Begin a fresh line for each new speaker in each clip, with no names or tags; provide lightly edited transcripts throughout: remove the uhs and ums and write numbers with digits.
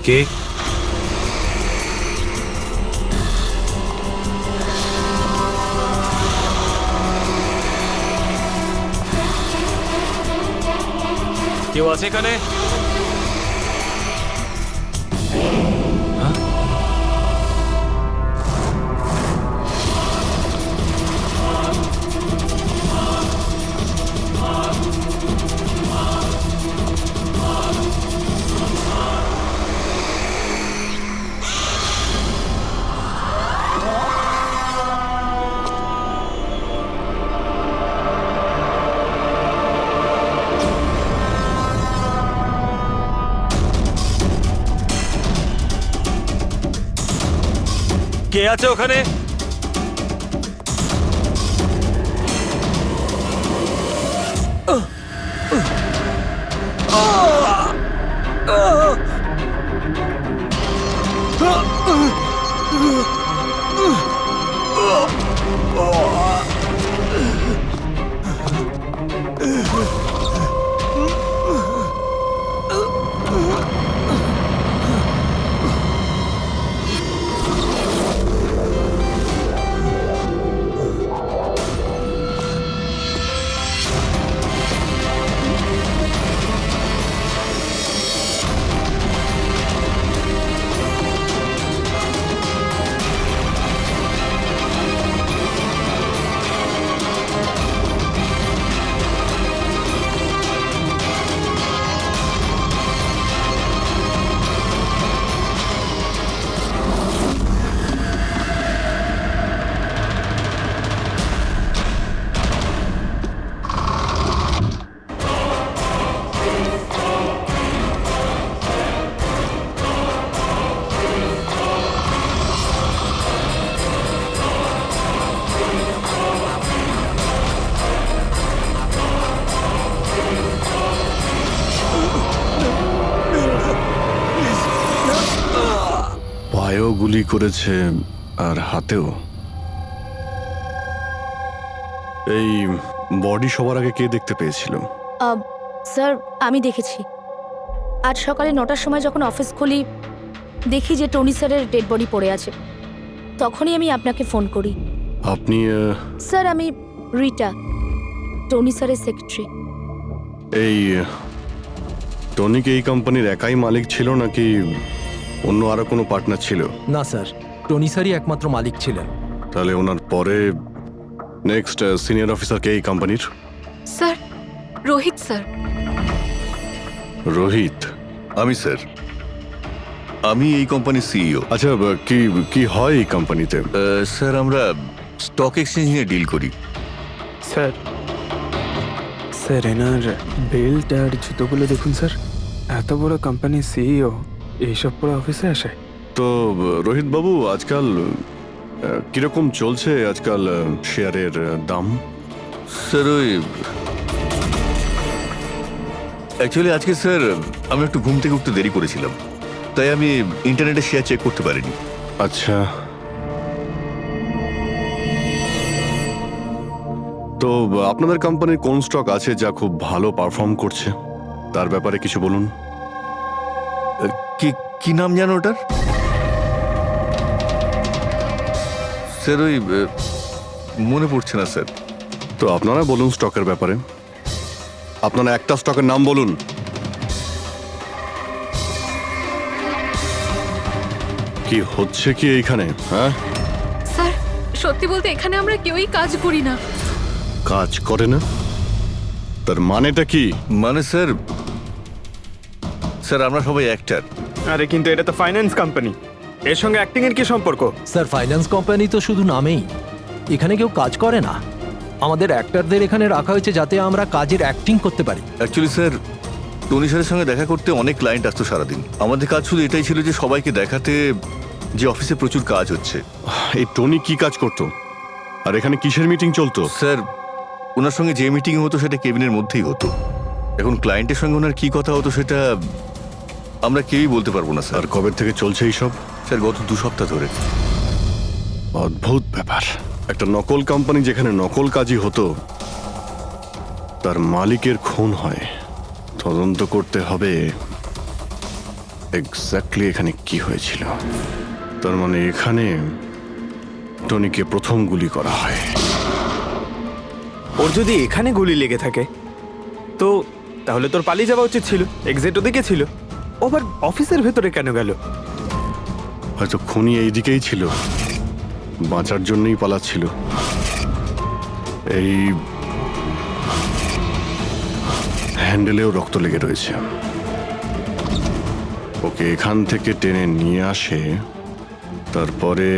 কে? কেউ আছে এখানে? কে আছে ওখানে?
পায়েও গুলি করেছে আর হাতেও। এই বডি সবার আগে কে দেখতে পেয়েছিল?
স্যার আমি দেখেছি। আজ সকালে 9টার সময় যখন অফিস খুলি দেখি যে টনি স্যারের ডেড বডি পড়ে আছে, তখনই আমি আপনাকে ফোন করি।
আপনি
স্যার আমি রিটা, টনি স্যারের সেক্রেটারি।
এই টনিক এই কোম্পানির একাই মালিক ছিল নাকি অন্য আরো কোনো পার্টনার ছিল?
না স্যার, টনি স্যারই একমাত্র মালিক ছিলেন।
তাহলে ওনার পরে নেক্সট সিনিয়র অফিসার কে এই কোম্পানির?
Sir Rohit sir.
রোহিত?
আমি স্যার, আমি এই কোম্পানির সিইও।
আচ্ছা, কি কি হয় এই কোম্পানিতে?
স্যার আমরা স্টক এক্সচেঞ্জ নিয়ে ডিল করি।
স্যার স্যার এনার বেল্ট আর জুতোগুলো দেখুন স্যার। এত বড় কোম্পানির সিইও এইসব পরে অফিসে আসে?
তো রোহিত বাবু, আজকাল কিরকম চলছে আজকাল শেয়ারের দাম?
স্যার ওই অ্যাকচুয়ালি আজকে স্যার আমি একটু ঘুম থেকে উঠতে দেরি করেছিলাম, তাই আমি ইন্টারনেটে শেয়ার চেক করতে পারিনি।
আচ্ছা, তো আপনাদের কোম্পানির কোন স্টক আছে যা খুব ভালো পারফর্ম করছে? তার ব্যাপারে কিছু বলুন।
কি কি নাম জানো ওটার? স্যার ওই মনে পড়ছে না স্যার।
তো আপনারা বলুন স্টকের ব্যাপারে। আপনারা একটা স্টকের নাম বলুন। কি হচ্ছে কি এইখানে? হ্যাঁ,
স্যার সত্যি বলতে এখানে আমরা কেউই কাজ করি না।
কাজ করে না? তার মানেটা কি?
মানে স্যার, স্যার আমরা সবাই অ্যাক্টর।
আরে কিন্তু এটা তো ফাইন্যান্স কোম্পানি, এর সঙ্গে অ্যাক্টিং এর কি সম্পর্ক?
স্যার ফাইন্যান্স কোম্পানি তো শুধু নামেই, এখানে কেউ কাজ করে না। আমাদের অ্যাক্টরদের এখানে রাখা হয়েছে যাতে আমরা কাজের অ্যাক্টিং করতে পারি।
অ্যাকচুয়ালি স্যার, টনি স্যারের সঙ্গে দেখা করতে অনেক ক্লায়েন্ট আসতো সারাদিন। আমাদের কাজ শুধু এটাই ছিল যে সবাইকে দেখাতে যে অফিসে প্রচুর কাজ হচ্ছে।
এই টনি কি কাজ করতো আর এখানে কিসের মিটিং চলতো?
স্যার ওনার সঙ্গে যে মিটিং হতো সেটা কেবিনের মধ্যেই হতো। এখন ক্লায়েন্টের সঙ্গে ওনার কি কথা হতো সেটা আমরা কেউই বলতে পারবো না স্যার।
আর কবে থেকে চলছে এইসব?
স্যার গত 2 সপ্তাহ ধরে।
অদ্ভুত ব্যাপার। একটা নকল কোম্পানি যেখানে নকল কাজই হতো, তার মালিকের খুন হয়। তদন্ত করতে হবে। এক্স্যাক্টলি এখানে কি হয়েছিল। তার মানে এখানে টনিকে প্রথম গুলি করা হয়।
ওর যদি এখানে গুলি লেগে থাকে তো তাহলে তোর পালিয়ে যাওয়া উচিত ছিল, এক্সিট ওদিকে ছিল। ও আবার অফিসের ভেতরে কেন গেল?
হয়তো খুনি এইদিকেই ছিল, বাঁচার জন্যই পালাচ্ছিল। এই হ্যান্ডেলেও রক্ত লেগে রয়েছে। ওকে এখান থেকে টেনে নিয়ে আসে, তারপরে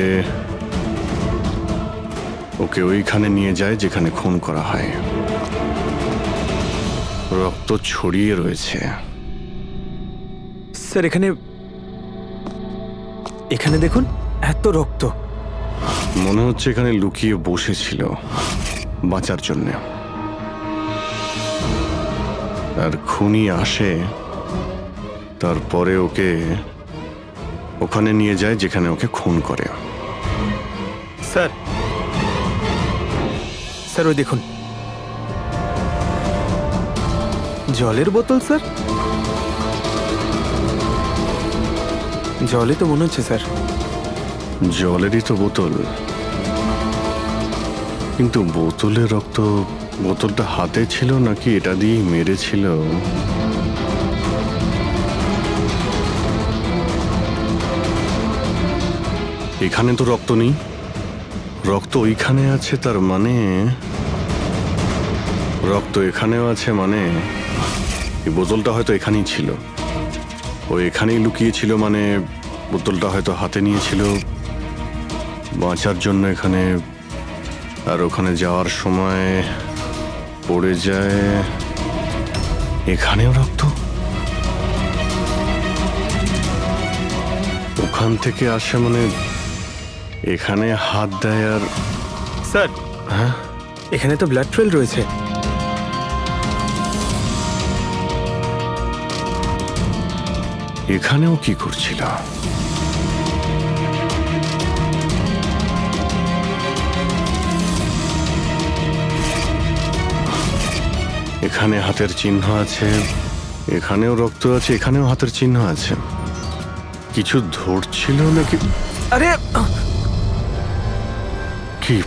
ওকে ওইখানে নিয়ে যায় যেখানে খুন করা হয়। রক্ত ছড়িয়ে রয়েছে।
স্যার এখানে এখানে দেখুন, এত রক্ত।
মনে হচ্ছে এখানে লুকিয়ে বসেছিল বাঁচার জন্য। আর খুনি আসে, তারপরে ওকে ওখানে নিয়ে যায় যেখানে ওকে খুন করে।
স্যার স্যার ওই দেখুন, জলের বোতল। স্যার জলে তো মনে হচ্ছে স্যার।
জলেরই তো বোতল, কিন্তু বোতলের রক্ত, বোতলটা হাতে ছিল নাকি এটা দিয়েই মেরেছিল? এখানে তো রক্ত নেই, রক্ত ওইখানে আছে। তার মানে রক্ত এখানেও আছে, মানে এই বোতলটা হয়তো এখানেই ছিল। ও এখানেই লুকিয়েছিল, মানে বোতলটা হয়তো হাতে নিয়েছিল বাঁচার জন্য এখানে। আর ওখানে যাওয়ার সময় পড়ে যায়। এখানেও রক্ত, ওখান থেকে আসে, মানে এখানে হাত দেয়। আর
স্যার
হ্যাঁ,
এখানে তো ব্লাড ট্রেল রয়েছে।
এখানেও কি করছিল? এখানে হাতের চিহ্ন আছে, এখানেও রক্ত আছে, এখানেও হাতের চিহ্ন আছে। কিছু ধরছিল নাকি?
আরে
কি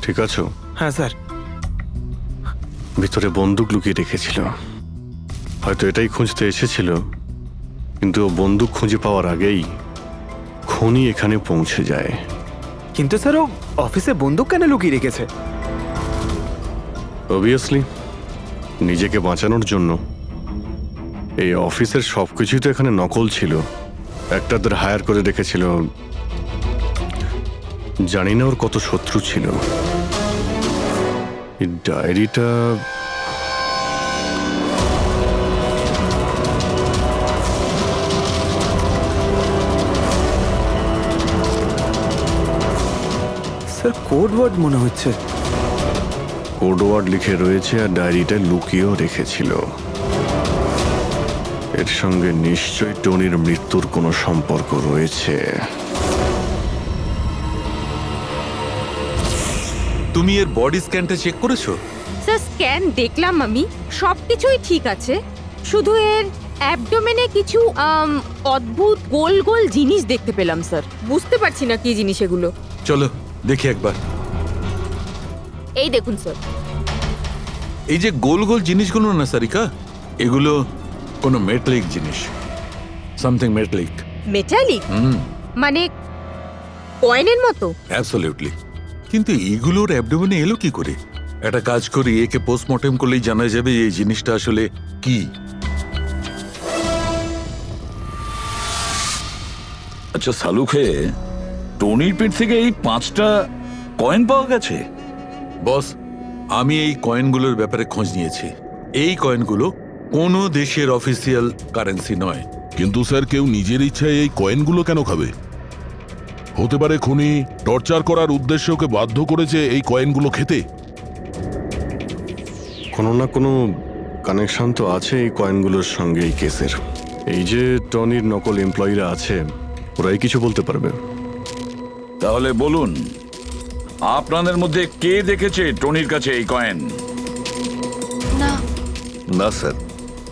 ঠিক আছো?
হ্যাঁ স্যার।
ভিতরে বন্দুক লুকিয়ে রেখেছিল, হয়তো এটাই খুঁজতে এসেছিল। কিন্তু ও বন্দুক খুঁজে পাওয়ার আগেই খুনি এখানে পৌঁছে যায়।
কিন্তু স্যার ও অফিসে বন্দুক কেন লুকিয়ে রেখেছে?
অবভিয়াসলি নিজেকে বাঁচানোর জন্য। এই অফিসের সবকিছুই তো এখানে নকল ছিল, একটাদের হায়ার করে রেখেছিল। জানি না ওর কত শত্রু ছিল। এই ডায়েরিটা
স্যার কোড ওয়ার্ড মনে হচ্ছে।
কোড ওয়ার্ড লিখে রয়েছে, আর ডায়েরিটা লুকিয়েও রেখেছিল। এর সঙ্গে নিশ্চয়ই টনির মৃত্যুর কোনো সম্পর্ক রয়েছে।
তুমি এর বডি স্ক্যানটা চেক করেছো?
স্যার স্ক্যান দেখলাম আমি, সবকিছুই ঠিক আছে। শুধু এর অ্যাবডোমেনে কিছু অদ্ভুত গোল গোল জিনিস দেখতে পেলাম স্যার। বুঝতে পারছি না কি জিনিস এগুলো।
চলো দেখি একবার।
এই দেখুন স্যার।
এই যে গোল গোল জিনিসগুলো না সারিকা, এগুলো কোনো মেটালিক জিনিস, সামথিং মেটালিক।
মেটালিক? মানে কয়েনের মতো?
অ্যাবসলিউটলি। কিন্তু এইগুলোর অ্যাবডোমেনে এলো কি করে? একটা কাজ করি, একে পোস্টমর্টেম করলেই জানা যাবে এই জিনিসটা আসলে কি।
আচ্ছা সালুখে, টনির পেট থেকে এই 5টা কয়েন পাওয়া গেছে?
বস, আমি এই কয়েনগুলোর ব্যাপারে খোঁজ নিয়েছি। এই কয়েনগুলো কোনো দেশের অফিসিয়াল কারেন্সি নয়।
কিন্তু স্যার, কেউ নিজের ইচ্ছায় এই কয়েনগুলো কেন খাবে? হতে পারে খুনি টর্চার করার উদ্দেশ্যে ওকে বাধ্য করেছে এই কয়েনগুলো খেতে।
কোনো না কোনো কানেকশন তো আছে এই কয়েনগুলোর সঙ্গে এই কেসের। এই যে টনির নকল এমপ্লয়িরা আছে, ওরাই কিছু বলতে পারবে।
তাহলে বলুন, আপনাদের মধ্যে কে দেখেছে টনির কাছে এই কয়েন?
না,
না স্যার,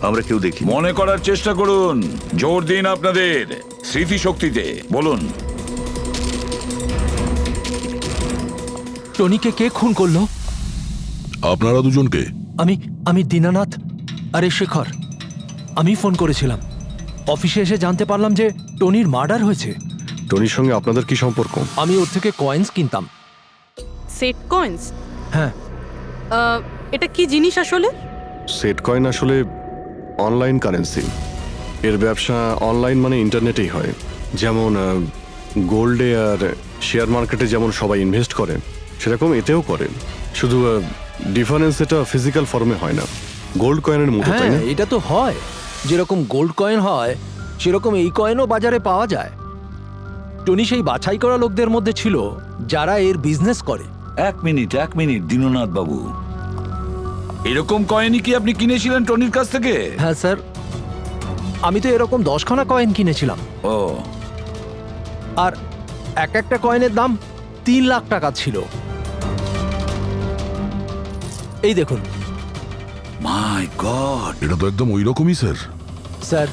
আমরা কেউ দেখি
মনে করার চেষ্টা করুন, জোর দিন আপনাদের স্মৃতিশক্তিতে। বলুন।
টনিকে কে খুন করলো?
আপনারা দুজনকে?
আমি দীনানাথ। আরে শেখর, আমি ফোন করেছিলাম। অফিসে এসে জানতে পারলাম যে টনির মার্ডার হয়েছে।
টনির সঙ্গে আপনাদের কি সম্পর্ক?
আমি ওর থেকে কয়েন্স কিনতাম।
Set coins?
হ্যাঁ।
এটা কি জিনিস আসলে?
সেট কয়েন আসলে অনলাইন কারেন্সি। এর ব্যবসা অনলাইন মানে ইন্টারনেটেই হয়। যেমন গোল্ডে আর শেয়ার মার্কেটে যেমন সবাই ইনভেস্ট করে, সেরকম এতেও করে। শুধু ডিফারেন্স এটা ফিজিক্যাল ফর্মে হয় না, গোল্ড কয়েনের মতো, তাই
হ্যাঁ,
না?
এটা তো হয়। যেরকম গোল্ড কয়েন হয় সেরকম এই কয়েনও বাজারে পাওয়া যায়। টনি সেই বাছাই করা লোকদের মধ্যে ছিল যারা এর বিজনেস করে।
এক মিনিট দীননাথ বাবু, এরকম কয়েনই কি আপনি কিনেছিলেন টনির কাছ থেকে?
হ্যাঁ স্যার, আমি তো এরকম 10খানা কয়েন কিনেছিলাম।
ও,
আর এক একটা কয়েনের দাম 3 লাখ টাকা ছিল। এই দেখুন।
মাই গড!
এটা তো একদম ওই রকমই স্যার।
স্যার,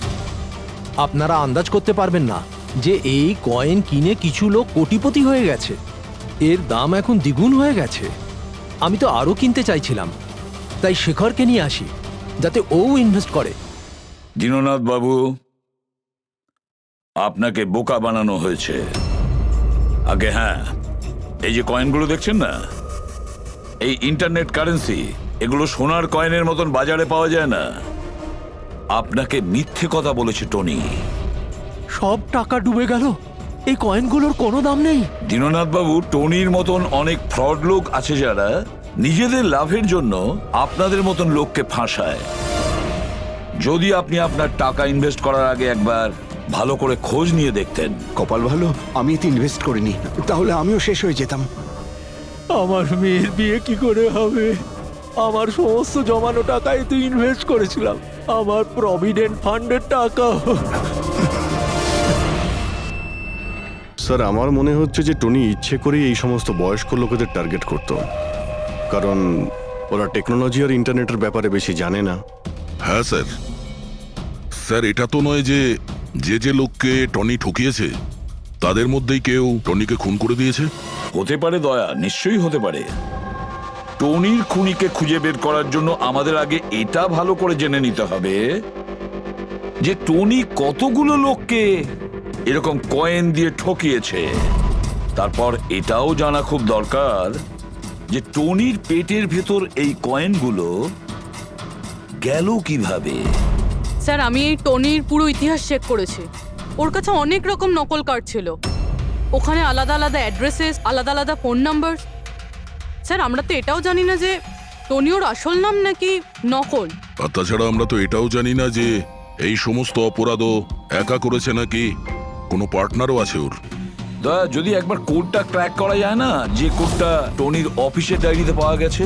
আপনারা আন্দাজ করতে পারবেন না যে এই কয়েন কিনে কিছু লোক কোটিপতি হয়ে গেছে। এর দাম এখন দ্বিগুণ হয়ে গেছে। আমি তো আরও কিনতে চাইছিলাম, তাই শেখরকে নিয়ে আসি যাতে ও ইনভেস্ট করে।
দীননাথ বাবু, আপনাকে বোকা বানানো হয়েছে। আগে হ্যাঁ, এই যে কয়েনগুলো দেখছেন না, এই ইন্টারনেট কারেন্সি, এগুলো সোনার কয়েনের মতন বাজারে পাওয়া যায় না। আপনাকে মিথ্যে কথা বলেছে টনি।
সব টাকা ডুবে গেল, এই কয়েনগুলোর কোনো দাম নেই।
দীননাথ বাবু, টনির মতন অনেক ফ্রড লোক আছে যারা নিজেদের লাভের জন্য আপনাদের মতন লোককে ফাঁসায়। যদি আপনি আপনার টাকা ইনভেস্ট করার আগে একবার ভালো করে খোঁজ নিয়ে দেখতেন।
কপাল ভালো আমি এতে ইনভেস্ট করিনি, তাহলে আমিও শেষ হয়ে যেতাম।
আমার মেয়ের বিয়ে কি করে হবে? আমার সমস্ত জমানো টাকায় তো ইনভেস্ট করেছিলাম, আমার প্রভিডেন্ট ফান্ডের টাকা।
স্যার, আমার মনে হচ্ছে যে টনি ইচ্ছে করেই এই সমস্ত বয়স্ক লোকেদের টার্গেট করত, কারণ ওরা টেকনোলজি আর ইন্টারনেটের ব্যাপারে বেশি জানে না।
হ্যাঁ স্যার। স্যার, এটা তো নয় যে যে লোককে টনি ঠকিয়েছে তাদের মধ্যেই কেউ টনিকে খুন করে দিয়েছে।
হতে পারে দয়া, নিশ্চয়ই হতে পারে। টনির খুনিকে খুঁজে বের করার জন্য আমাদের আগে এটা ভালো করে জেনে নিতে হবে যে টনি কতগুলো লোককে এরকম কয়েন দিয়ে ঠকিয়েছে। তারপর এটাও জানা খুব দরকার যে টনির পেটের ভেতর এই কয়েনগুলো গেল কিভাবে।
স্যার, আমি এই টনির পুরো ইতিহাস চেক করেছি। ওর কাছে অনেক রকম নকল কার্ড ছিল, ওখানে আলাদা আলাদা অ্যাড্রেসেস, আলাদা আলাদা ফোন নাম্বার। স্যার, আমরা তো এটাও জানি না যে টনি ওর আসল নাম নাকি নকল।
আর তাছাড়া আমরা তো এটাও জানি না যে এই সমস্ত অপরাধও একা করেছে নাকি কোনো পার্টনারও আছে ওর।
দয়া, যদি একবার কোডটা ক্র্যাক করা যায় না, যে কোডটা টনির অফিসের ডায়েরিতে পাওয়া গেছে,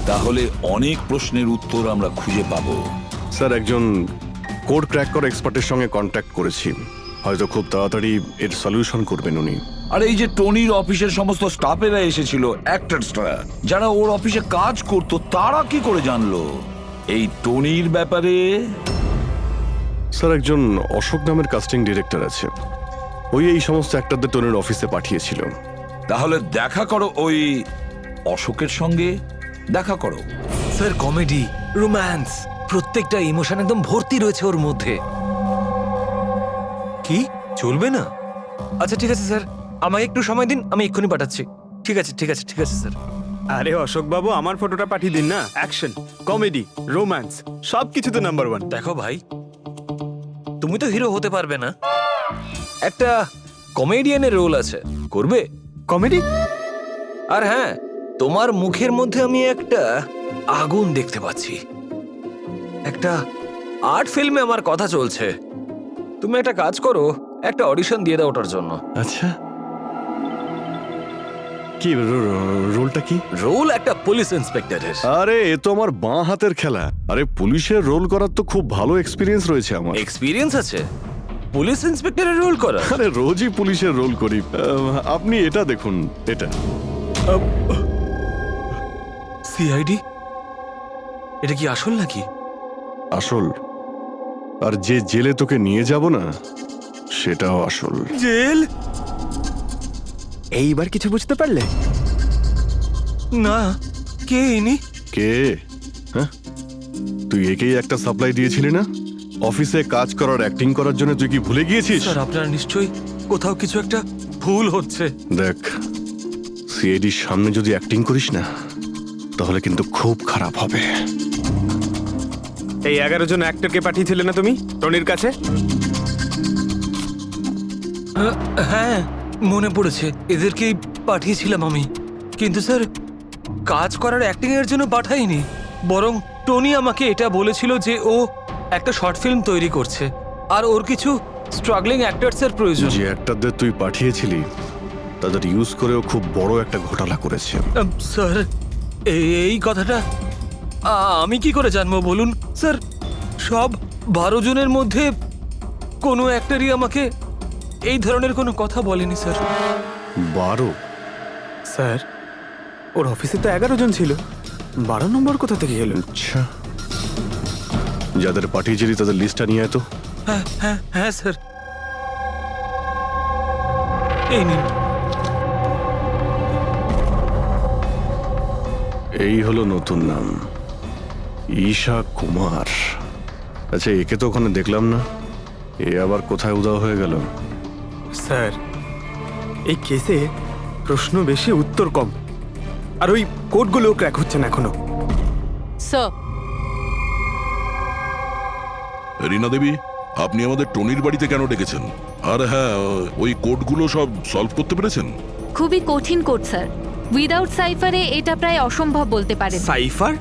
তাহলে অনেক প্রশ্নের উত্তর আমরা খুঁজে পাবো।
স্যার, একজন কোড ক্র্যাক করা এক্সপার্টের সঙ্গে কন্ট্যাক্ট করেছি, হয়তো খুব তাড়াতাড়ি এর সলিউশন করবেন উনি।
আর এই যে টনির অফিসের সমস্ত স্টাফেরা এসেছিল, অ্যাক্টরসরা যারা ওর অফিসে কাজ করতো, তারা কি করে জানলো এই টনির ব্যাপারে?
স্যার, একজন অশোক নামের কাস্টিং ডিরেক্টর আছে, ওই এই সমস্ত অ্যাক্টরদের টনির অফিসে পাঠিয়েছিল।
তাহলে দেখা করো ওই অশোকের সঙ্গে, দেখা করো।
স্যার, কমেডি, রোম্যান্স, প্রত্যেকটা ইমোশন একদম ভর্তি রয়েছে ওর মধ্যে। কি চলবে না? আচ্ছা ঠিক আছে স্যার, আমাকে একটু সময় দিন, আমি এক্ষুনি পাঠাচ্ছি। ঠিক আছে ঠিক আছে ঠিক আছে স্যার।
আরে অশোক বাবু, আমার ফটোটা পাঠিয়ে দিন না। অ্যাকশন, কমেডি, রোম্যান্স সব কিছুতে নাম্বার 1।
দেখো ভাই, তুমি তো হিরো হতে পারবে না, একটা কমেডিয়ানের রোল আছে, করবে?
কমেডি?
আর হ্যাঁ, তোমার মুখের মধ্যে আমি একটা আগুন দেখতে পাচ্ছি। একটা আর্ট ফিল্মে আমার কথা চলছে, তুমি একটা কাজ করো, একটা অডিশন দিয়ে দাও ওটার জন্য।
আচ্ছা, কি রোলটা কি?
রোল একটা পুলিশ ইন্সপেক্টরের।
আরে, এ তো আমার বাঁ হাতের খেলা। আরে, পুলিশের রোল করার তো খুব ভালো এক্সপিরিয়েন্স রয়েছে আমার।
এক্সপিরিয়েন্স আছে পুলিশ ইন্সপেক্টরের রোল করা?
আরে, রোজই পুলিশের রোল করি। আপনি এটা দেখুন, এটা।
সিআইডি? এটা কি আসল নাকি?
আসল, আর যে জেলে তোকে নিয়ে যাব না সেটাও আসল।
জেল?
এইবার কিছু বুঝতে পারলে?
না, কে ইনি?
কে? হ্যাঁ, তুই একেই একটা সাপ্লাই দিয়েছিলি না অফিসে কাজ করার, অ্যাক্টিং করার জন্য? তুই কি ভুলে গিয়েছিস?
স্যার, আপনার নিশ্চয়ই কোথাও কিছু একটা ভুল হচ্ছে।
দেখ, সিআইডির সামনে যদি অ্যাক্টিং করিস না তাহলে কিন্তু খুব খারাপ হবে।
এই 11 জন অ্যাক্টরকে পাঠিয়েছিলে না তুমি টনির কাছে?
হ্যাঁ, মনে পড়েছে, এদেরকেই পাঠিয়েছিলাম আমি। কিন্তু স্যার, কাজ করার অ্যাক্টিং এর জন্য পাঠাইনি, বরং টনি আমাকে এটা বলেছিল যে ও একটা শর্ট ফিল্ম তৈরি করছে আর ওর কিছু স্ট্রাগলিং অ্যাক্টরসের প্রয়োজন।
যে অ্যাক্টরদের তুই পাঠিয়েছিলি তাদের ইউজ করেও খুব বড় একটা ঘোটালা করেছে।
স্যার, এই কথাটা আমি কি করে জানবো বলুন স্যার? সব 12 জনের মধ্যে কোনো অ্যাক্টরই আমাকে এই ধরনের কোনো কথা বলেনি স্যার।
12?
স্যার, ওর অফিসে তো 11 জন ছিল, 12 নম্বর কোথা থেকে এলো?
আচ্ছা, যাদের পাঠিয়েছিলি তাদের লিস্টটা নিয়ে আয় তো।
হ্যাঁ হ্যাঁ হ্যাঁ স্যার, এই নিন।
এই হলো নতুন নাম, ঈশা কুমার। আচ্ছা, একে তো ওখানে দেখলাম না, এ আবার কোথায় উধাও হয়ে গেল?
স্যার, এই কেসে প্রশ্ন বেশি উত্তর কম, আর ওই কোডগুলো ক্র্যাক হচ্ছে না এখনো।
স্যার,
রীনা দেবী, আপনি আমাদের টনির বাড়িতে কেন ডেকেছেন? আর হ্যাঁ, ওই কোডগুলো সব সলভ করতে পেরেছেন?
খুবই কঠিন কোড স্যার, উইদাউট সাইফারে এটা প্রায় অসম্ভব বলতে পারেন।
সাইফার?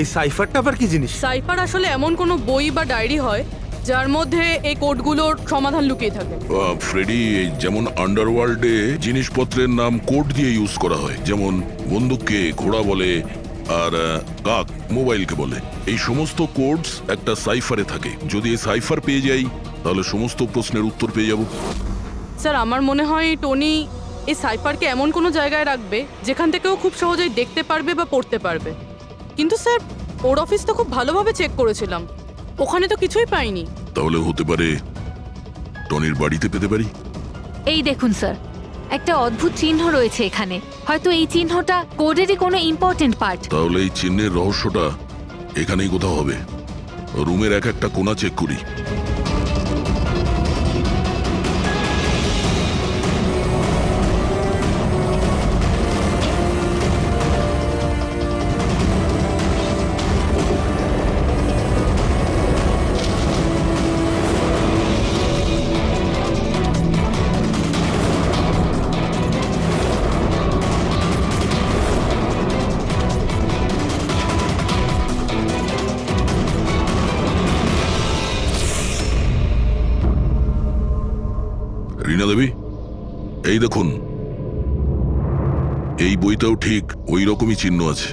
এই সাইফারটা আবার কি জিনিস?
সাইফার আসলে এমন কোনো বই বা ডায়েরি হয় যার মধ্যে এই কোডগুলোর সমাধান লুকিয়ে থাকে।
ফ্রেডি, যেমন আন্ডারওয়ার্ল্ডে জিনিসপত্রের নাম কোড দিয়ে ইউজ করা হয়, যেমন বন্দুককে ঘোড়া বলে আর কাক মোবাইলকে বলে। এই সমস্ত কোডস একটা সাইফারে থাকে। যদি এই সাইফার পেয়ে যাই তাহলে সমস্ত প্রশ্নের উত্তর পেয়ে যাব।
স্যার, আমার মনে হয় টনি এই সাইফারকে এমন কোনো জায়গায় রাখবে যেখান থেকে ও খুব সহজেই দেখতে পারবে বা পড়তে পারবে। কিন্তু স্যার, ওর অফিস তো খুব ভালোভাবে চেক করেছিলাম, ওখানে তো কিছুই পাইনি।
তাহলে হতে পারে টনির বাড়িতে পেতে পারি।
এই দেখুন স্যার, একটা অদ্ভুত চিহ্ন রয়েছে এখানে, হয়তো এই চিহ্নটা কোডেরই কোনো ইম্পর্টেন্ট পার্ট।
তাহলে এই চিহ্নের রহস্যটা এখানেই কোথাও হবে। রুমের এক একটা কোণা চেক করি। রীনা দেবী, এই দেখুন, এই বইটাও ঠিক ওই রকমই চিহ্ন আছে।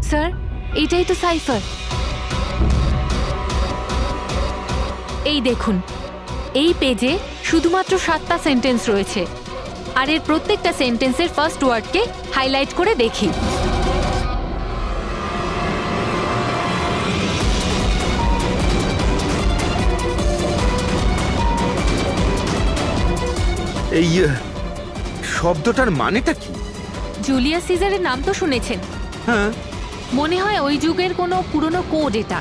স্যার, এটাই তো সাইফার। এই দেখুন, এই পেজে শুধুমাত্র 7টা সেন্টেন্স রয়েছে, আর এর প্রত্যেকটা সেন্টেন্সের ফার্স্ট ওয়ার্ডকে হাইলাইট করে দেখি।
এই শব্দটার মানেটা কি?
জুলিয়াস সিজারের নাম তো শুনেছেন?
হ্যাঁ।
মনে হয় ওই যুগের কোনো পুরনো কোড এটা।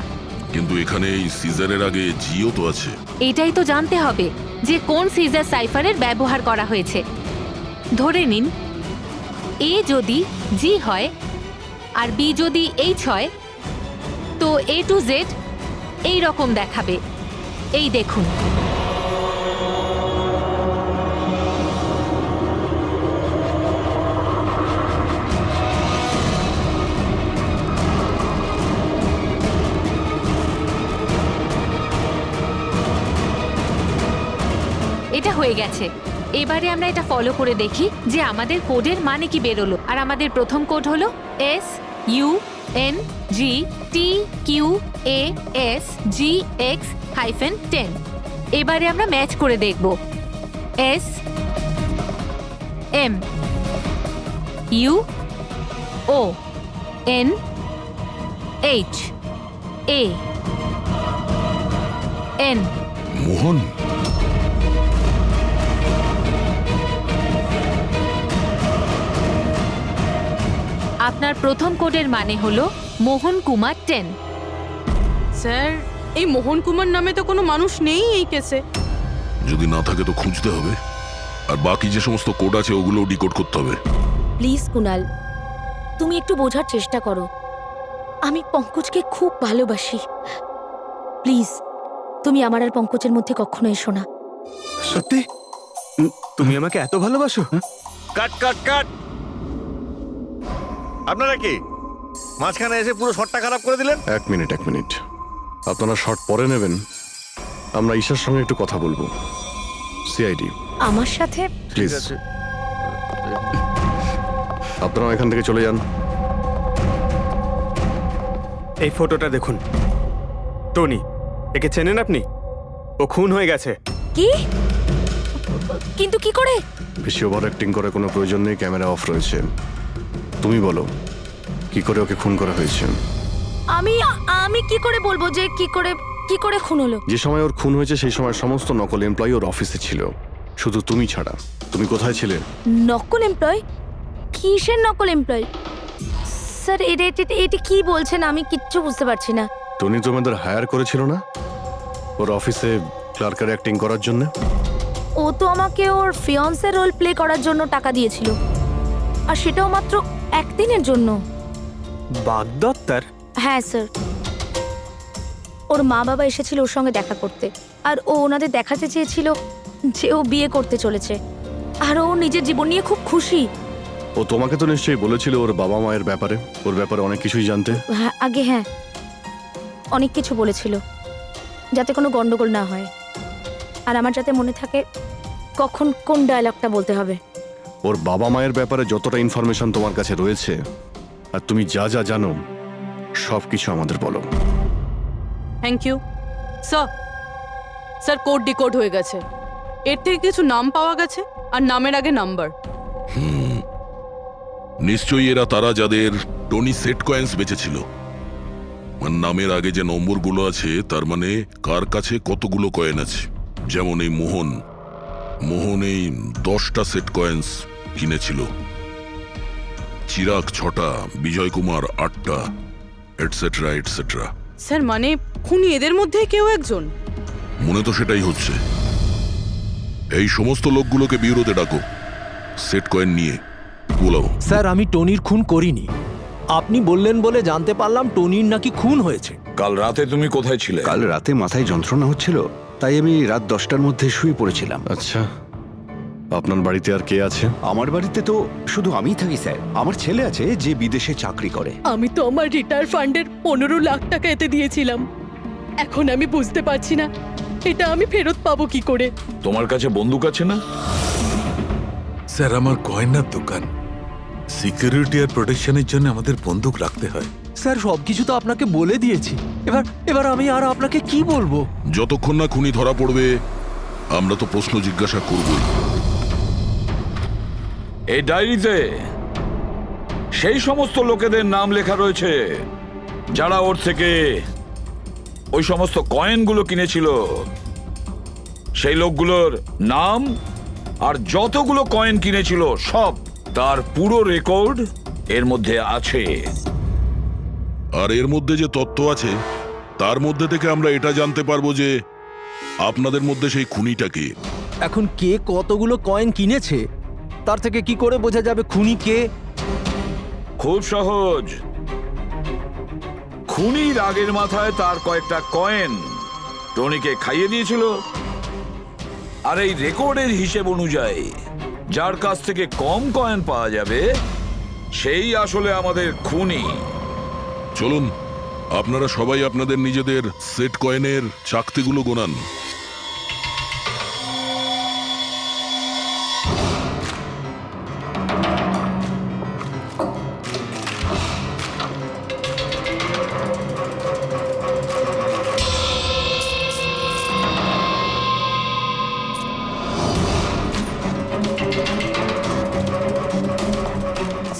কিন্তু এখানে এই সিজারের আগে জিও তো আছে।
এটাই তো জানতে হবে যে কোন সিজার সাইফারের ব্যবহার করা হয়েছে। ধরে নিন, এ যদি জি হয় আর বি যদি এইচ হয়, তো A to Z এই রকম দেখাবে। এই দেখুন, এটা হয়ে গেছে। এবারে আমরা এটা ফলো করে দেখি যে আমাদের কোডের মানে কি বেরোলো। আর আমাদের প্রথম কোড হলো SUNGTQASGX-10। এবারে আমরা ম্যাচ করে দেখব। U O N H A N.
Mohan?
আপনার প্রথম কোডের মানে হলো মোহন কুমার 10।
স্যার এই মোহন কুমার নামে তো কোনো মানুষ নেই এই কেসে।
যদি না থাকে তো খুঁজতে হবে, আর বাকি যে সমস্ত কোড আছে ওগুলো ডিকোড করতে হবে।
প্লিজ কুনাল, তুমি একটু বোঝার চেষ্টা করো। আমি পঙ্কজকে খুব ভালোবাসি। প্লিজ তুমি আমার আর পঙ্কজের মধ্যে কখনো এসো না।
সত্যি তুমি আমাকে এত ভালোবাসো?
কাট কাট কাট! আপনারা কি মাঝখানে এসে পুরো শটটা খারাপ করে দিলেন?
এক মিনিট, আপনারা শর্ট পরে নেবেন, আমরা ঈশার সঙ্গে একটু কথা বলবো। সিআইডি
আমার সাথে?
প্লিজ আপনারা এখান থেকে চলে যান।
এই ফটোটা দেখুন। টনি, একে চেনেন আপনি? ও খুন হয়ে গেছে।
কি? কিন্তু কি করে?
বেশি ওভার অ্যাক্টিং করার কোনো প্রয়োজন নেই, ক্যামেরা অফ রয়েছে। তুমি বলো কি করে ওকে খুন করা হয়েছে?
আমি আমি কি করে বলবো যে কি করে খুন হলো?
যে সময় ওর খুন হয়েছে সেই সময় সমস্ত নকল এমপ্লয়ি ওর অফিসে ছিল, শুধু তুমি ছাড়া। তুমি কোথায় ছিলে?
নকল এমপ্লয়? কিসের নকল এমপ্লয়? স্যার এটা কি বলছেন? আমি কিচ্ছু বুঝতে পারছি না।
টনি তোমাদের হায়ার করেছিল না ওর অফিসে ক্লার্কের অ্যাক্টিং করার জন্য?
ও তো আমাকে ওর ফিয়ান্সে রোল প্লে করার জন্য টাকা দিয়েছিল, আর সেটাও মাত্র একদিনের জন্য।
বাগদত্তার?
হ্যাঁ স্যার, ওর মা বাবা এসেছিল ওর সঙ্গে দেখা করতে, আর ও ওনাদের দেখাতে চেয়েছিল যে ও বিয়ে করতে চলেছে, আর ও নিজের জীবন নিয়ে খুব খুশি।
ও তোমাকে তো নিশ্চয়ই বলেছিল ওর বাবা মায়ের ব্যাপারে, ওর ব্যাপারে অনেক কিছুই জানতে।
হ্যাঁ হ্যাঁ, অনেক কিছু বলেছিল, যাতে কোনো গন্ডগোল না হয়, আর আমার যাতে মনে থাকে কখন কোন ডায়লগটা বলতে হবে।
ওর বাবা মায়ের ব্যাপারে যতটা ইনফরমেশন তোমার কাছে রয়েছে আর তুমি যা যা জানো সব কিছু আমাদের বলো।
Thank you sir. Sir code decode হয়ে গেছে। এর থেকে কিছু নাম পাওয়া গেছে, আর নামের আগে নাম্বার।
নিশ্চয়ই এরা তারা যাদের টনি সেট কয়েন্স বেঁচেছিল। নামের আগে যে নম্বরগুলো আছে তার মানে কার কাছে কতগুলো কয়েন আছে। যেমন এই মোহন এই 10টা সেট কয়েন্স কিনেছিল, চিরাগ 6টা, বিজয় কুমার 8টা, এটসেট্রা এটসেট্রা।
স্যার মানে খুনি এদের মধ্যে কেউ একজন?
মনে তো সেটাই হচ্ছে। এই সমস্ত লোকগুলোকে বিউরোতে ডাকো, সেট কয়েন নিয়ে বলাও।
স্যার আমি টনির খুন করিনি। আপনি বললেন বলে জানতে পারলাম টনির নাকি খুন হয়েছে।
কাল রাতে তুমি কোথায় ছিলে?
কাল রাতে মাথায় যন্ত্রণা হচ্ছিল, তাই আমি রাত 10টার মধ্যে শুয়ে পড়েছিলাম।
আচ্ছা, আপনার বাড়িতে আর কে আছে?
আমার বাড়িতে তো শুধু আমিই থাকি স্যার। আমার ছেলে আছে যে বিদেশে চাকরি করে।
আমি তো আমার রিটায়ার ফান্ডের 15 লাখ টাকা এতে দিয়েছিলাম। এখন আমি বুঝতে পারছি না এটা আমি ফেরত পাবো কি করে।
তোমার কাছে বন্দুক আছে না?
স্যার আমার গয়নার দোকান, সিকিউরিটি আর প্রোটেকশনের জন্য আমাদের বন্দুক রাখতে হয়।
স্যার সবকিছু তো আপনাকে বলে দিয়েছি, এবার আমি আর আপনাকে কি বলবো?
যতক্ষণ না খুনি ধরা পড়বে আমরা তো প্রশ্ন জিজ্ঞাসা করবই।
এই ডায়েরিতে সেই সমস্ত লোকেদের নাম লেখা রয়েছে যারা ওর থেকে ওই সমস্ত কয়েনগুলো কিনেছিল। সেই লোকগুলোর নাম আর যতগুলো কয়েন কিনেছিল সব, তার পুরো রেকর্ড এর মধ্যে আছে।
আর এর মধ্যে যে তথ্য আছে তার মধ্যে থেকে আমরা এটা জানতে পারবো যে আপনাদের মধ্যে সেই খুনিটা কে।
এখন কে কতগুলো কয়েন কিনেছে তার থেকে কি করে বোঝা যাবে খুনি কে?
খুব সহজ। খুনি রাগের মাথায় তার কয়েকটা কয়েন টনিকে খাইয়ে দিয়েছিল, আর এই রেকর্ডের হিসেব অনুযায়ী যার কাছ থেকে কম কয়েন পাওয়া যাবে সেই আসলে আমাদের খুনি।
চলুন আপনারা সবাই আপনাদের নিজেদের সেট কয়েনের চাকতিগুলো গোনান।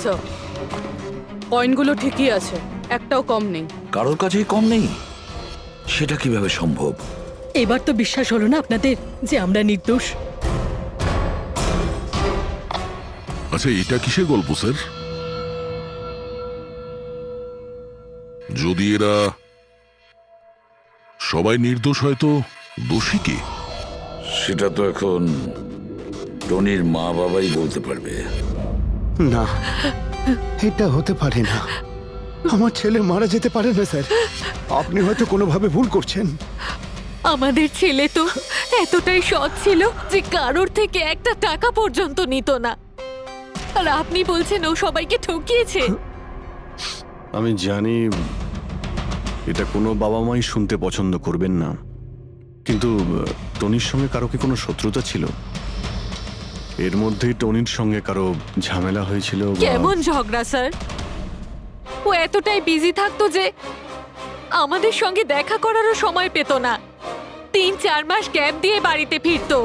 স্যার কয়েনগুলো ঠিকই আছে, একটাও কম নেই।
কারোর কাছেই কম নেই, সেটা কিভাবে সম্ভব?
এবার তো বিশ্বাস হলো না আপনাদের যে আমরা নির্দোষ?
আচ্ছা, এটা কিসের গল্প স্যার? যদি এরা সবাই নির্দোষ হয় তো দোষী কে?
সেটা তো এখন টনির মা বাবাই বলতে পারবে।
না, এটা হতে পারে না। আমার ছেলে মারা যেতে পারে না স্যার। আপনি হয়তো কোনোভাবে ভুল করছেন।
আমাদের ছেলে তো এতটাই সৎ ছিল যে কারোর থেকে একটা টাকা পর্যন্ত নিত না, আর আপনি বলছেন ও সবাইকে ঠকিয়েছে।
আমি জানি এটা কোনো বাবা মাই শুনতে পছন্দ করবেন না, কিন্তু টনির সঙ্গে কারো কি কোনো শত্রুতা ছিল? এর মধ্যেই টনির সঙ্গে কারো ঝামেলা হয়েছিল বা-
কেমন ঝগড়া স্যার? ও এতটাই বিজি থাকতো যে আমাদের সঙ্গে দেখা করারও সময় পেত না। 3-4 মাস গ্যাপ দিয়ে বাড়িতে ফিরতো।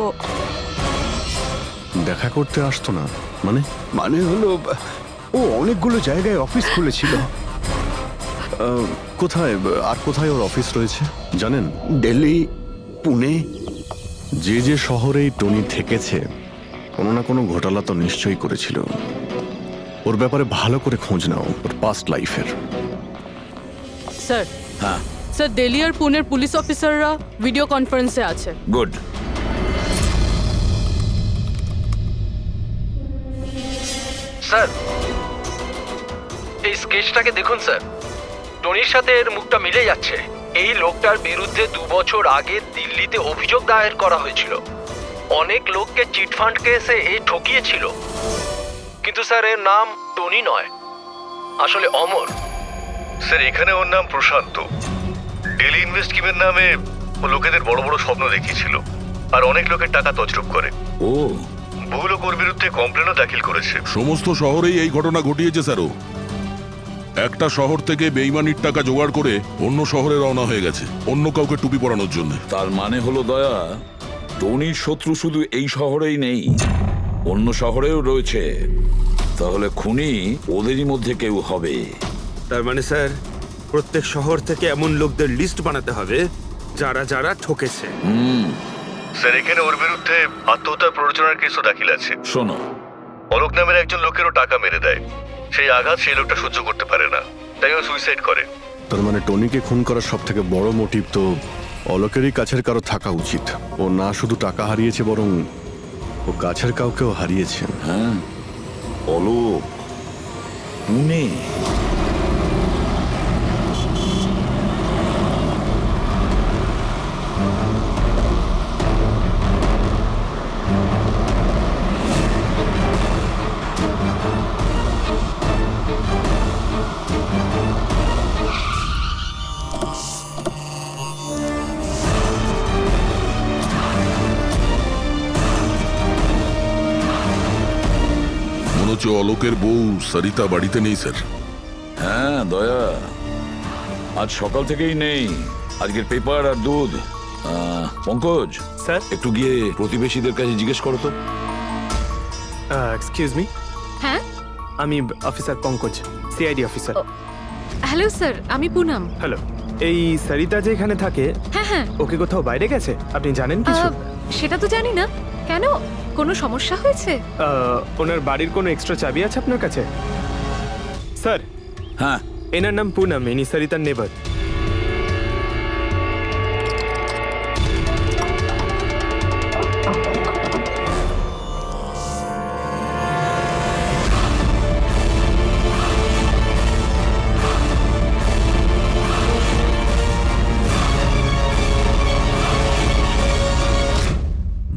দেখা করতে আসতো না মানে?
মানে হলো ও অনেকগুলো জায়গায় অফিস খুলেছিল।
কোথায় আর কোথায় ওর অফিস রয়েছে জানেন?
দিল্লি, পুনে।
যে যে শহরেই টনি থেকেছে কোনো না কোনো ঘোটালা তো নিশ্চয়ই করেছিল। ওর ব্যাপারে ভালো করে খোঁজ নাও, ওর পাস্ট লাইফের।
স্যার
হ্যাঁ,
স্যার দিল্লি আর পুনের পুলিশ অফিসাররা ভিডিও কনফারেন্সে আছে।
গুড।
স্যার, এই স্কেচটাকে দেখুন স্যার। টনির সাথে এর মুখটা মিলে যাচ্ছে। এই লোকটার বিরুদ্ধে 2 বছর আগে দিল্লিতে অভিযোগ দায়ের করা হয়েছিল। অনেক লোককে চিটফান্ড কেসে এই ঠকিয়েছিল। কিন্তু স্যার এর নাম টনি নয়, আসলে অমর।
স্যার এখানে ওর নাম প্রশান্ত। ডেলি ইনভেস্ট স্কিমের নামে ও লোকেদের বড় বড় স্বপ্ন দেখিয়েছিল আর অনেক লোকের টাকা তছরূপ করে।
ও,
বহু লোক ওর বিরুদ্ধে কমপ্লেনও দাখিল করেছে।
সমস্ত শহরেই এই ঘটনা ঘটিয়েছে স্যারও। একটা শহর থেকে বেইমানির টাকা জোগাড় করে অন্য শহরে রওনা হয়ে গেছে অন্য কাউকে টুপি পরানোর জন্য।
তার মানে হলো দয়া, টনির শত্রু শুধু এই শহরেই নেই, অন্য শহরেও রয়েছে। তাহলে খুনি ওদেরই মধ্যে কেউ হবে।
তার মানে স্যার প্রত্যেক শহর থেকে এমন লোকদের লিস্ট বানাতে হবে যারা যারা ঠকেছে।
স্যার এখানে ওর বিরুদ্ধে আত্মহত্যা প্ররোচনার কেসও দাখিল আছে।
শোনো,
অলোক নামের একজন লোকেরও টাকা মেরে দেয়। সেই আঘাত সেই লোকটা সহ্য করতে পারে না, তাই ও সুইসাইড করে।
তার মানে টনিকে খুন করার সব থেকে বড় মোটিভ তো অলোকেরই কাছের কারো থাকা উচিত। ও না শুধু টাকা হারিয়েছে, বরং ও কাছের কাউকেও হারিয়েছে।
হ্যাঁ, অলোক, পুনে।
মনে হচ্ছে অলোকের বউ সরিতা বাড়িতে নেই স্যার।
হ্যাঁ দয়া, আজ সকাল থেকেই নেই। আজকের পেপার আর দুধ। পঙ্কজ
স্যার,
একটু গিয়ে প্রতিবেশীদের কাছে জিজ্ঞেস করো তো।
Excuse me.
হ্যাঁ,
আমি officer Pankaj, CID officer.
Hello sir, আমি পুনম।
হ্যালো। এই সরিতা যে এখানে থাকে,
হ্যাঁ হ্যাঁ,
ওকে কোথাও বাইরে গেছে আপনি জানেন কিছু?
সেটা তো জানি না। কেন, কোনো সমস্যা হয়েছে?
ওনার বাড়ির কোনো এক্সট্রা চাবি আছে আপনার কাছে? স্যার,
হ্যাঁ,
এনার নাম পুনম, ইনি সরিতার নেবার।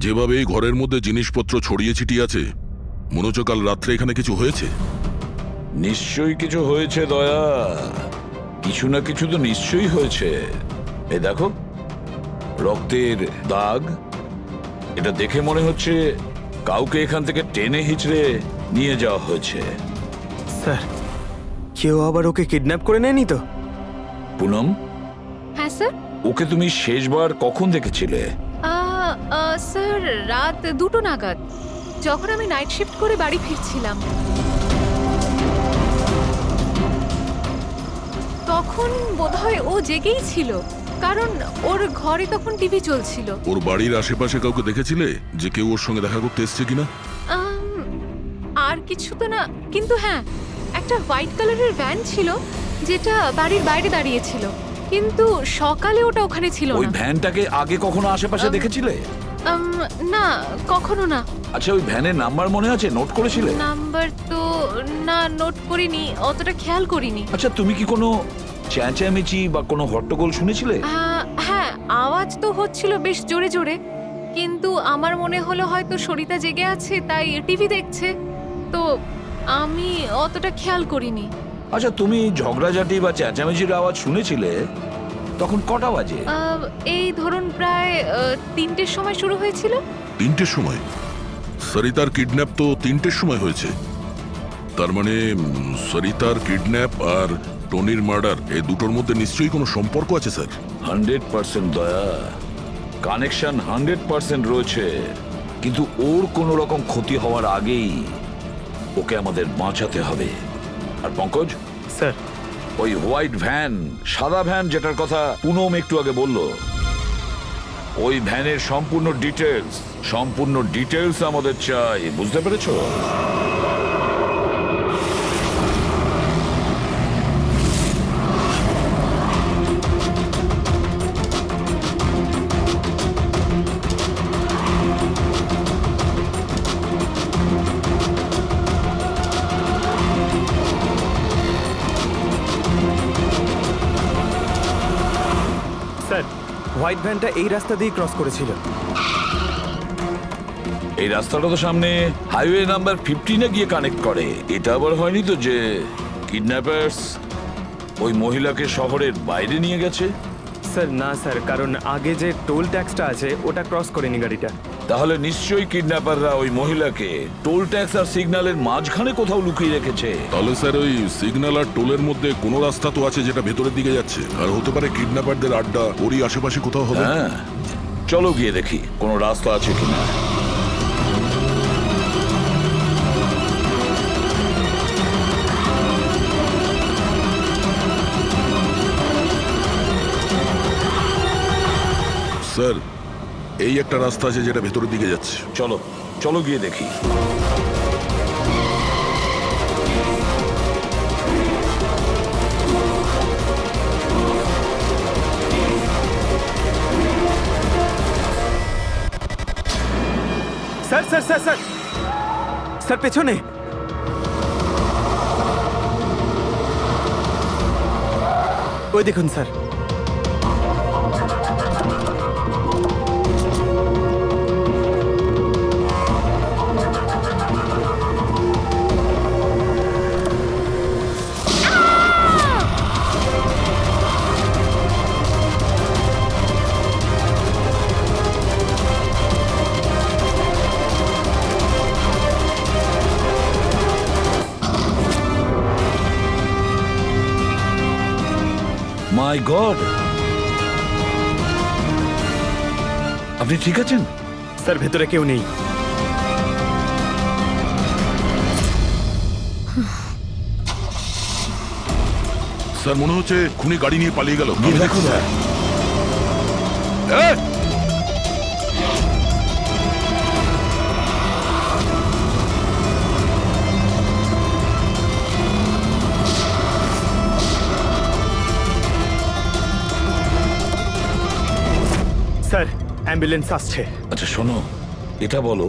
যেভাবে এই ঘরের মধ্যে জিনিসপত্র ছড়িয়ে ছিটিয়ে আছে, মনে হচ্ছে কাল রাত্রে এখানে কিছু হয়েছে।
নিশ্চয়ই কিছু হয়েছে দয়া, কিছু না কিছু তো নিশ্চয়ই হয়েছে। এই দেখো, রক্তের দাগ। এটা দেখে মনে হচ্ছে কাউকে এখান থেকে টেনে হিচড়ে নিয়ে যাওয়া হয়েছে।
স্যার, কেউ আবার ওকে কিডন্যাপ করে নেয়নি তো?
পুনম,
হ্যাঁ স্যার।
ওকে তুমি শেষবার কখন দেখেছিলে?
স্যার, রাত 2টো নাগাদ, যখন আমি নাইট শিফট করে বাড়ি ফিরছিলাম। তখন বোধহয় ও জেগেই ছিল, কারণ ওর ঘরে তখন টিভি চলছিল।
ওর বাড়ির আশেপাশে কাউকে দেখেছিলে যে কেউ ওর সঙ্গে দেখা করতে এসছে কিনা?
আর কিছু তো না, কিন্তু হ্যাঁ, একটা হোয়াইট কালারের ভ্যান ছিল যেটা বাড়ির বাইরে দাঁড়িয়েছিল, কিন্তু সকালে ওটা ওখানে ছিল
ওই
না।
ভ্যানটাকে আগে কখনো আশেপাশে দেখেছিলে?
না, কখনো না।
আচ্ছা, ওই ভ্যানের নাম্বার মনে আছে? নোট করেছিলে?
নাম্বার তো না, নোট করিনি, অতটা খেয়াল করিনি।
আচ্ছা, তুমি কি কোনো চেঁচামেচি বা কোনো হট্টগোল শুনেছিলে?
হ্যাঁ, আওয়াজ তো হচ্ছিল বেশ জোরে জোরে, কিন্তু আমার মনে হলো হয়তো সরিতা জেগে আছে তাই টিভি দেখছে, তো আমি অতটা খেয়াল করিনি।
আচ্ছা, তুমি ঝগড়াঝাটি বা চেঁচামেচির আওয়াজ শুনেছিলে তখন কটা বাজে?
এই ধরুন প্রায় 3টের সময় শুরু হয়েছিল।
3টের সময়? সরিতার কিডন্যাপ তো 3টের সময় হয়েছে। তার মানে সরিতার কিডন্যাপ আর টনির মার্ডার এই দুটোর মধ্যে নিশ্চয়ই কোনো সম্পর্ক আছে স্যার।
100% দয়া, কানেকশন 100% রয়েছে, কিন্তু ওর কোনো রকম ক্ষতি হওয়ার আগেই ওকে আমাদের বাঁচাতে হবে। আর পঙ্কজ
স্যার,
ওই হোয়াইট ভ্যান, সাদা ভ্যান যেটার কথা পুনম একটু আগে বলল, ওই ভ্যানের সম্পূর্ণ ডিটেলস আমাদের চাই, বুঝতে পেরেছো?
স্যার, হোয়াইট ভ্যানটা এই রাস্তা দিয়ে ক্রস করেছিল।
এই রাস্তাটা তো সামনে হাইওয়ে নাম্বার 15-এ গিয়ে কানেক্ট করে। এটা আবার হয়নি তো যে কিডন্যাপার্স ওই মহিলাকে শহরের বাইরে নিয়ে গেছে?
স্যার না স্যার, কারণ আগে যে টোল ট্যাক্সটা আছে ওটা ক্রস করেনি গাড়িটা।
তাহলে নিশ্চয়ই কিডন্যাপাররা ওই মহিলাকে টোল ট্যাক্স আর সিগন্যালের মাঝখানে কোথাও লুকিয়ে রেখেছে।
তাহলে স্যার ওই সিগন্যাল আর টোলের মধ্যে কোনো রাস্তা তো আছে যেটা ভেতরের দিকে যাচ্ছে, আর হতে পারে কিডন্যাপারদের আড্ডা ওরই আশেপাশে কোথাও হবে।
হ্যাঁ, চলো গিয়ে দেখি কোনো রাস্তা আছে কিনা।
স্যার, এই একটা রাস্তা আছে যেটা ভেতরের দিকে যাচ্ছে।
চলো চলো গিয়ে দেখি।
Sir sir sir sir sir, পেছনে। ওই দেখুন স্যার।
মাই গড, আপনি ঠিক আছেন?
স্যার, ভেতরে কেউ নেই।
স্যার, মনে হচ্ছে খুনি গাড়ি নিয়ে পালিয়ে গেল।
দেখো স্যার।
স্যার, অ্যাম্বুলেন্স আসছে।
আচ্ছা শোনো, এটা বলো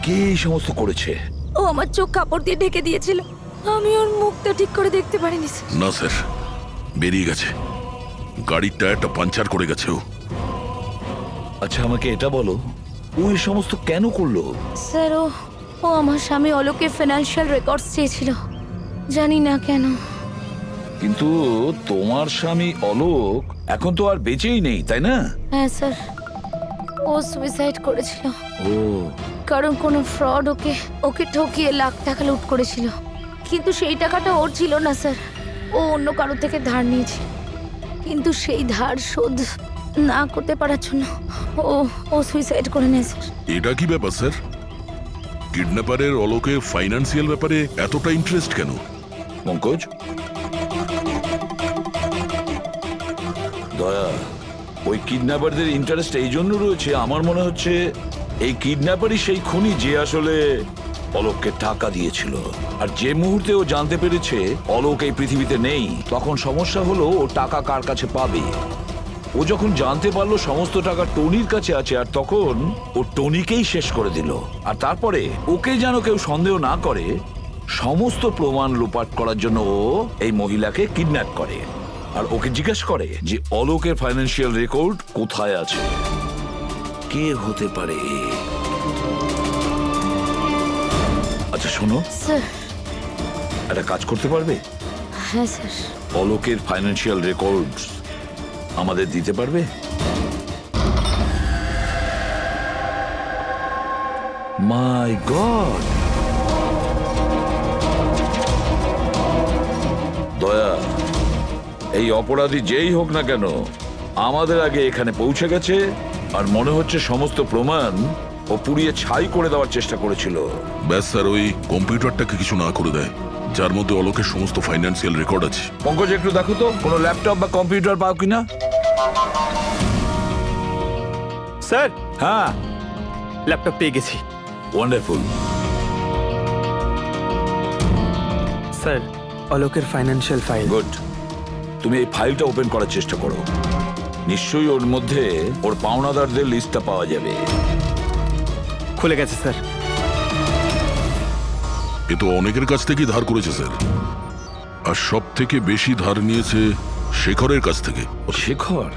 কে এই সমস্ত করেছে?
ও আমার চোখ কাপড় দিয়ে ঢেকে দিয়েছিল, আমি ওর মুখটা ঠিক করে দেখতে পারিনি স্যার।
না স্যার, বেরিয়ে গেছে, গাড়ির টায়ারটা পাঞ্চার করে গেছে ও।
আচ্ছা আমাকে এটা বলো, ও এই সমস্ত কেন করলো?
স্যার, ও আমার স্বামী অলোকের ফিনান্সিয়াল রেকর্ডস চেয়েছিল, জানি না কেন।
কিন্তু তোমার স্বামী অলোক এখন তো আর বেঁচেই নেই, তাই না?
হ্যাঁ স্যার, ও সুইসাইড করেছিল।
ও,
কারণ কোনো ফ্রড ওকে ঠকিয়ে লাখ টাকা লুট করেছিল, কিন্তু সেই টাকাটা ওর ছিল না স্যার, ও অন্য কারো থেকে ধার নিয়েছিল, কিন্তু সেই ধার শোধ না করতে পারার জন্য ও সুইসাইড করে নেয় স্যার।
এটা কি ব্যাপার স্যার? কিডন্যাপারের অলোকে ফাইন্যান্সিয়াল ব্যাপারে এতটা ইন্টারেস্ট কেন?
পঙ্কজ, দয়া, ওই কিডন্যাপারদের ইন্টারেস্ট এই জন্য রয়েছে, আমার মনে হচ্ছে এই কিডন্যাপারই সেই খুনি যে আসলে অলোককে টাকা দিয়েছিল। আর যে মুহূর্তে ও জানতে পেরেছে অলোক এই পৃথিবীতে নেই, তখন সমস্যা হলো ও টাকা কার কাছে পাবে। ও যখন জানতে পারলো সমস্ত টাকা টনির কাছে আছে, আর তখন ও টনিকেই শেষ করে দিল। আর তারপরে ওকে যেন কেউ সন্দেহ না করে, সমস্ত প্রমাণ লোপাট করার জন্য ও এই মহিলাকে কিডন্যাপ করে আর ওকে জিজ্ঞেস করে যে অলোকের ফাইন্যান্সিয়াল রেকর্ড কোথায় আছে। কে হতে পারে? আচ্ছা শোনো,
স্যার।
একটা কাজ করতে পারবে?
হ্যাঁ স্যার।
অলোকের ফাইন্যান্সিয়াল রেকর্ডস আমাদের দিতে পারবে? মাই গড! দয়া, এই অপরাধী যেই হোক না কেন আমাদের আগে এখানে পৌঁছে গেছে, আর মনে হচ্ছে সমস্ত প্রমাণ ও পুড়িয়ে ছাই করে দেওয়ার চেষ্টা করেছিল।
ব্যাস স্যার, ওই কম্পিউটারটাকে কিছু না করে দেয় যার মধ্যে অলোকের সমস্ত ফাইন্যান্সিয়াল রেকর্ড আছে।
পঙ্কজ, একটু দেখো তো কোনো ল্যাপটপ বা কম্পিউটার পাও কিনা।
স্যার,
হ্যাঁ,
ল্যাপটপ পেয়ে গেছি।
ওয়ান্ডারফুল।
স্যার, অলোকের ফাইন্যান্সিয়াল ফাইল।
গুড। তুমি এই ফাইলটা ওপেন করার চেষ্টা করো, নিশ্চয়ই ওর মধ্যে ওর পাওনাদারদের লিস্টটা পাওয়া যাবে।
খুলে গেছে স্যার।
এ তো অনেকের কাছ থেকেই ধার করেছে স্যার, আর সব থেকে বেশি ধার নিয়েছে শেখরের কাছ থেকে।
শেখর?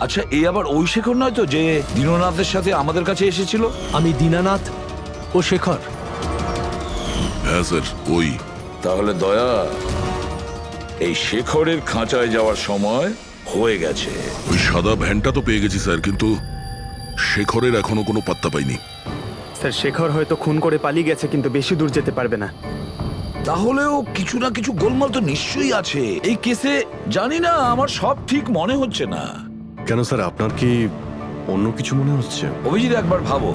আচ্ছা, এই আবার ওই শেখর নয় তো যে দীননাথের সাথে আমাদের কাছে এসেছিল?
আমি দীনানাথ ও শেখর।
হ্যাঁ স্যার, ওই।
তাহলে দয়া, এই শেখরের খাঁচায় যাওয়ার সময় হয়ে গেছে।
ওই সাদা ভ্যানটা তো পেয়ে গেছি স্যার, কিন্তু শেখরের এখনো কোনো পাত্তা পাইনি।
স্যার, শেখর হয়তো খুন করে পালিয়ে গেছে, কিন্তু বেশি দূর যেতে পারবে না।
তাহলেও কিছু না কিছু গোলমাল তো নিশ্চয়ই আছে এই কেসে। জানি না, আমার সব ঠিক মনে হচ্ছে না।
কেন স্যার, আপনার কি অন্য কিছু মনে হচ্ছে?
অভিজিৎ, একবার ভাবো,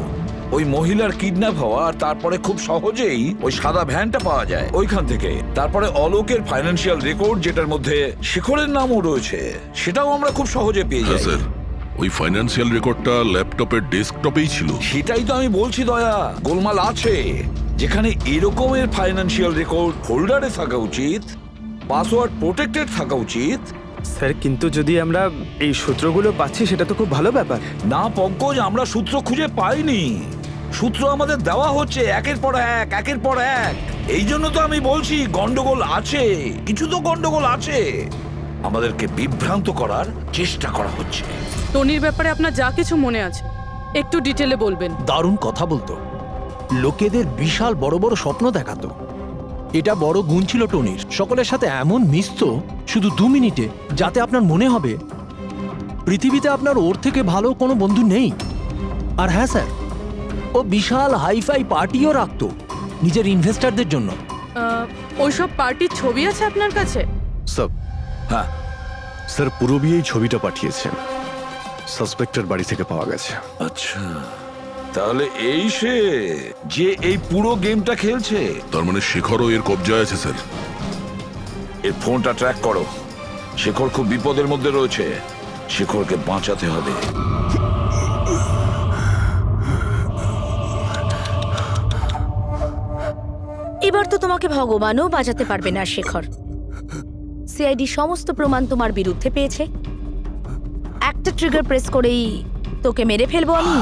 ওই মহিলার কিডন্যাপ হওয়া, আর তারপরে খুব সহজেই ওই সাদা ভ্যানটা পাওয়া যায় ওইখান থেকে। তারপরে অলোকের ফাইন্যান্সিয়াল রেকর্ড, যেটার মধ্যে শেখরের নামও রয়েছে, সেটাও আমরা খুব সহজে পেয়ে যাই।
স্যার, ওই ফাইন্যান্সিয়াল রেকর্ডটা ল্যাপটপের ডেস্কটপেই ছিল।
সেটাই তো আমি বলছি দয়া, গোলমাল আছে। যেখানে এরকমের ফাইন্যান্সিয়াল রেকর্ড ফোল্ডারে থাকা উচিত, পাসওয়ার্ড প্রোটেক্টেড থাকা উচিত।
স্যার, কিন্তু যদি আমরা এই সূত্রগুলো পাচ্ছি সেটা তো খুব ভালো ব্যাপার।
না পঙ্কজ, আমরা সূত্র খুঁজে পাইনি। সূত্র আমাদের দেওয়া হচ্ছে একের পর এক, একের পর এক। এই জন্য তো আমি বলছি গন্ডগোল আছে, কিছু তো গন্ডগোল আছে। আমাদেরকে বিভ্রান্ত করার চেষ্টা করা হচ্ছে।
টনির ব্যাপারে আপনার যা কিছু মনে আছে একটু ডিটেলে বলবেন।
দারুণ কথা বলতো, লোকেদের বিশাল বড় বড় স্বপ্ন দেখাতো। এটা বড় গুণ ছিল টনির, সকলের সাথে এমন মিশতো শুধু 2 মিনিটে, যাতে আপনার মনে হবে পৃথিবীতে আপনার ওর থেকে ভালো কোনো বন্ধু নেই। আর হ্যাঁ স্যার, ও বিশাল হাইফাই পার্টিও রাখতো নিজের ইনভেস্টরদের জন্য।
ওইসব পার্টির ছবি আছে আপনার কাছে?
স্যার,
হ্যাঁ
স্যার, পুরবী এই ছবিটা পাঠিয়েছেন, সাসপেক্টের বাড়ি থেকে পাওয়া গেছে।
আচ্ছা, তাহলে এই সে যে এই পুরো গেমটা খেলছে।
তার মানে শেখরও এর কবজায় আছে স্যার।
এর ফোনটা ট্র্যাক করো। শেখর খুব বিপদের মধ্যে রয়েছে, শেখরকে বাঁচাতে হবে।
এবার তো তোমাকে ভগবানও বাঁচাতে পারবে না শেখর। সিআইডি সমস্ত প্রমাণ তোমার বিরুদ্ধে পেয়েছে। একটা ট্রিগার প্রেস করেই তোকে মেরে ফেলবো আমি,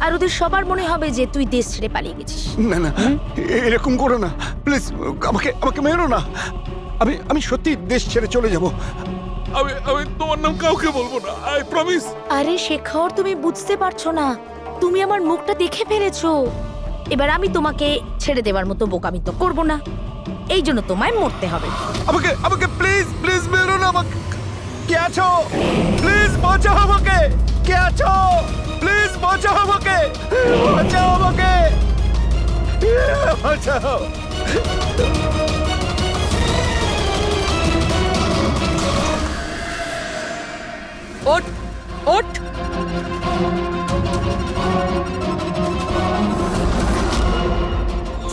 আর ওদের সবার মনে হবে যে তুই দেশ ছেড়ে পালিয়ে গেছিস।
না না, এরকম করো না প্লিজ, আমাকে আমাকে মেরো না। আমি সত্যি দেশ ছেড়ে চলে যাব।
আমি তোমার নাম কাউকে বলবো না, আই প্রমিস।
আরে শেখর, তুমি বুঝতে পারছো না, তুমি আমার মুখটা দেখে ফেলেছো। এবার আমি তোমাকে ছেড়ে দেওয়ার মতো বোকামি তো করবো না, এই জন্য তোমায় মরতে হবে।
আমাকে প্লিজ প্লিজ মেরো না। আমাকে কে আছো? প্লিজ বাঁচাও আমাকে। কে আছো? প্লিজ বাঁচাও আমাকে, বাঁচাও আমাকে, বাঁচাও।
ওঠ ওঠ।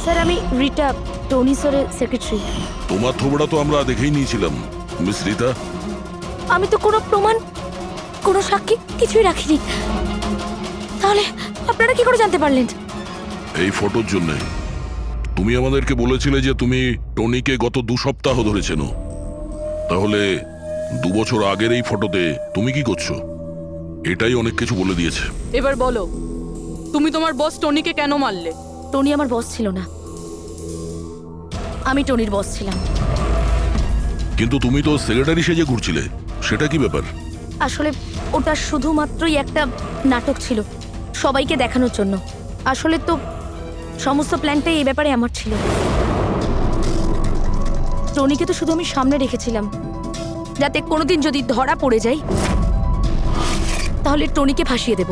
স্যার, আমি রিটা, টনি স্যারের সেক্রেটারি।
তোমার থোবড়া তো আমরা দেখেই নিয়েছিলাম মিস রিতা।
আমি তো কোনো প্রমাণ, কোনো সাক্ষী কিছুই রাখিনি। তাহলে আপনারা কি করে জানতে পারলেন?
এই ফটোর জন্য তুমি আমাদেরকে বলেছিলে যে তুমি টনিকে গত 2 সপ্তাহ ধরে চেনো। তাহলে 2 বছর আগের এই ফটোতে তুমি কি করছো? এটাই অনেক কিছু বলে দিয়েছে।
এবার বলো, তুমি তোমার বস টনিকে কেন মারলে?
টনি আমার বস ছিল না, আমি টনির বস ছিলাম।
কিন্তু তুমি তো সেক্রেটারি সেজে ঘুরছিলে, সেটা কি ব্যাপার?
আসলে ওটা শুধুমাত্রই একটা নাটক ছিল, সবাইকে দেখানোর জন্য। আসলে তো সমস্ত প্ল্যানটাই এই ব্যাপারে আমার ছিল। টনিকে তো শুধু আমি সামনে রেখেছিলাম, যাতে কোনোদিন যদি ধরা পড়ে যাই তাহলে টনিকে ফাঁসিয়ে দেব।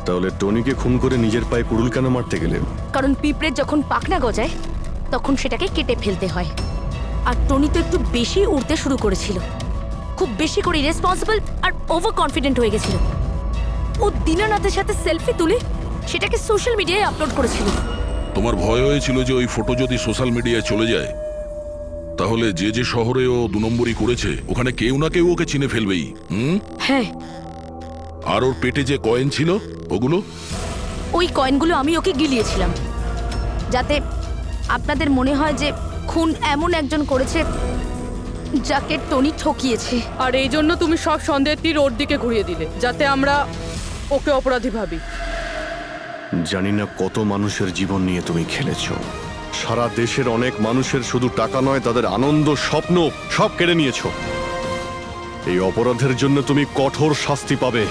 তাহলে টনিকে খুন করে নিজের পায়ে কুড়ুল কেন মারতে গেলে?
কারণ পিঁপড়ের যখন পাখনা গজায় তখন সেটাকে কেটে ফেলতে হয়। আর টনি তো একটু বেশি উড়তে শুরু করেছিল, খুব বেশি করে রেসপন্সিবল আর ওভার কনফিডেন্ট হয়ে গেছিল। ও দীনানাথের সাথে সেলফি তুলে সেটাকে সোশ্যাল মিডিয়ায় আপলোড করেছিল।
তোমার ভয় হয়েছিল যে ওই ফটো যদি সোশ্যাল মিডিয়ায় চলে যায় তাহলে যে যে শহরে ও 2 নম্বরই করেছে ওখানে কেউ না কেউ ওকে চিনে ফেলবেই।
হ্যাঁ,
আর ওর পেটে যে কয়েন ছিল ওগুলো?
ওই কয়েনগুলো আমি ওকে গিলিয়েছিলাম, যাতে আপনাদের মনে হয় যে খুন এমন একজন করেছে যাকে টনি ঠকিয়েছে।
আর এই জন্য তুমি সব সন্দেহের তীর ওর দিকে ঘুরিয়ে দিলে, যাতে আমরা ওকে অপরাধী ভাবি।
জানি না কত মানুষের জীবন নিয়ে তুমি খেলেছো। সারা দেশের অনেক মানুষের শুধু টাকা নয়, তাদের আনন্দ, স্বপ্ন সব কেড়ে নিয়েছো। এই অপরাধের জন্য তুমি কঠোর শাস্তি পাবে।